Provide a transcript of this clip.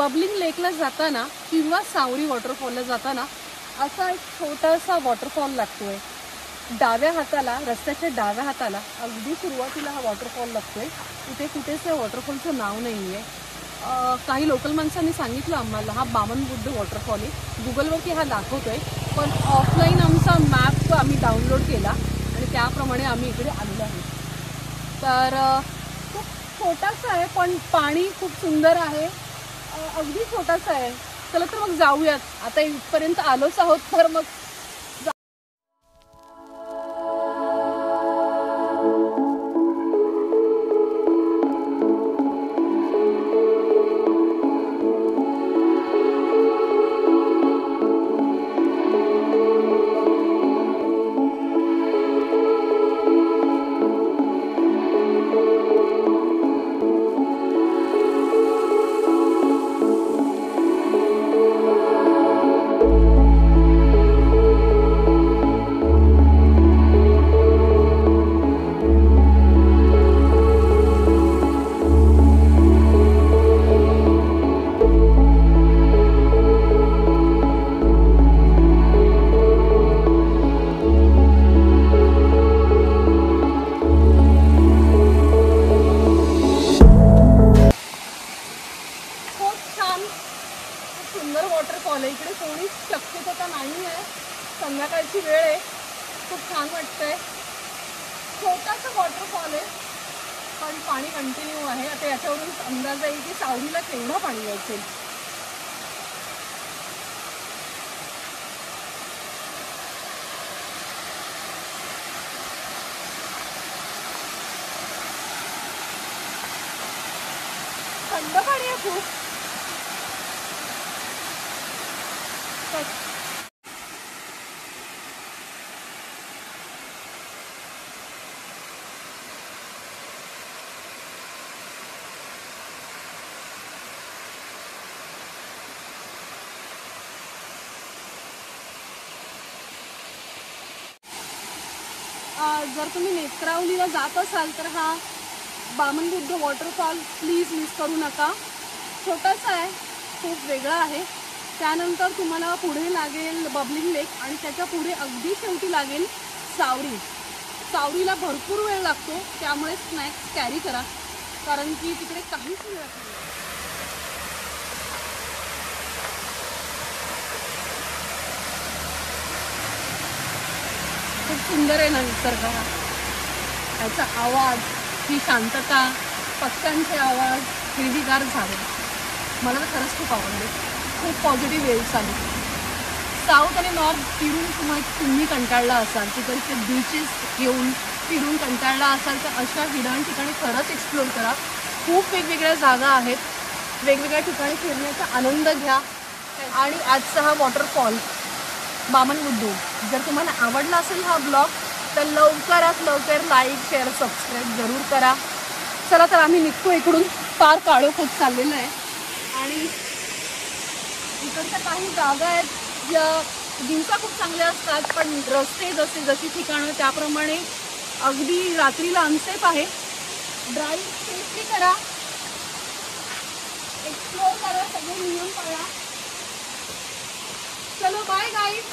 Bubbling लेकला जाताना किंवा सावरी वॉटरफॉलला जाताना असा एक छोटासा वॉटरफॉल लागतोय. डाव्या हाताला, रस्त्याच्या डाव्या हाताला अगदी सुरुवातीला हा वॉटरफॉल लागतोय. इथे कुठेच या वॉटरफॉलचं नाव नाही आहे. काही लोकल माणसांनी सांगितलं आम्हाला हा बामन बुद्ध वॉटरफॉल आहे. गुगलवरती हा दाखवतोय, पण ऑफलाईन आमचा मॅप आम्ही डाउनलोड केला आणि त्याप्रमाणे आम्ही इकडे आलेलो आहोत. तर खूप छोटासा आहे पण पाणी खूप सुंदर आहे. अगदी छोटासा आहे. चला तर मग जाऊयात. आता इथपर्यंत आलोच आहोत तर मग सुंदर वॉटरफॉल आहे. इकडे कोणीच शक्यता नाही आहे. संध्याकाळची वेळ आहे. खूप छान वाटतंय. छोटासा वॉटरफॉल आहे पण पाणी कंटिन्यू आहे. आता याच्यावरून अंदाज येईल की सावरीला केवढं पाणी असेल. थंड पाणी आहे खूप. जर तुम्ही नेत्रावलीला जात असाल तर हा बामन बुद्ध वॉटरफॉल प्लीज मिस करू नका. छोटासा आहे, खूप वेगळा आहे. त्यानंतर तुम्हाला पुढे लागेल बबलिंग लेक आणि त्याच्या पुढे अगदी शेवटी लागेल सावरी. सावरीला भरपूर वेळ लागतो, त्यामुळे स्नॅक्स कॅरी करा कारण की तिकडे काहीच मिळत नाही. खूप सुंदर आहे ना निसर्ग. त्याचा आवाज, ही शांतता, पक्ष्यांचे आवाज, हिरवीगार झाडे, मला तर खरंच खूप आवडले. खूप पॉझिटिव्ह वेव्स आले. साऊथ आणि नॉर्थ फिरून तुम्ही कंटाळला असाल, तिकडचे बीचेस येऊन फिरून कंटाळला असाल तर अशा हिडन ठिकाणी खरंच एक्सप्लोर करा. खूप वेगवेगळ्या जागा आहेत. वेगवेगळ्या ठिकाणी फिरण्याचा आनंद घ्या. आणि आजचा हा वॉटरफॉल बामन बुद्ध जर तुम्हाला आवडला असेल हा ब्लॉग तर लवकरात लवकर लाईक, शेअर, सबस्क्राईब जरूर करा. चला तर आम्ही निघतो इकडून. फार काळोख होत चाललेलं आहे आणि इकडच्या काही जागा आहेत ज्या दिवसा खूप चांगल्या असतात पण रस्ते जशी ठिकाणं त्याप्रमाणे अगदी रात्रीला अनसेफ आहे. ड्राईव्ह सेफली करा, एक्सप्लोर करा, सगळे नियम पाळा. चलो बाय गाईज.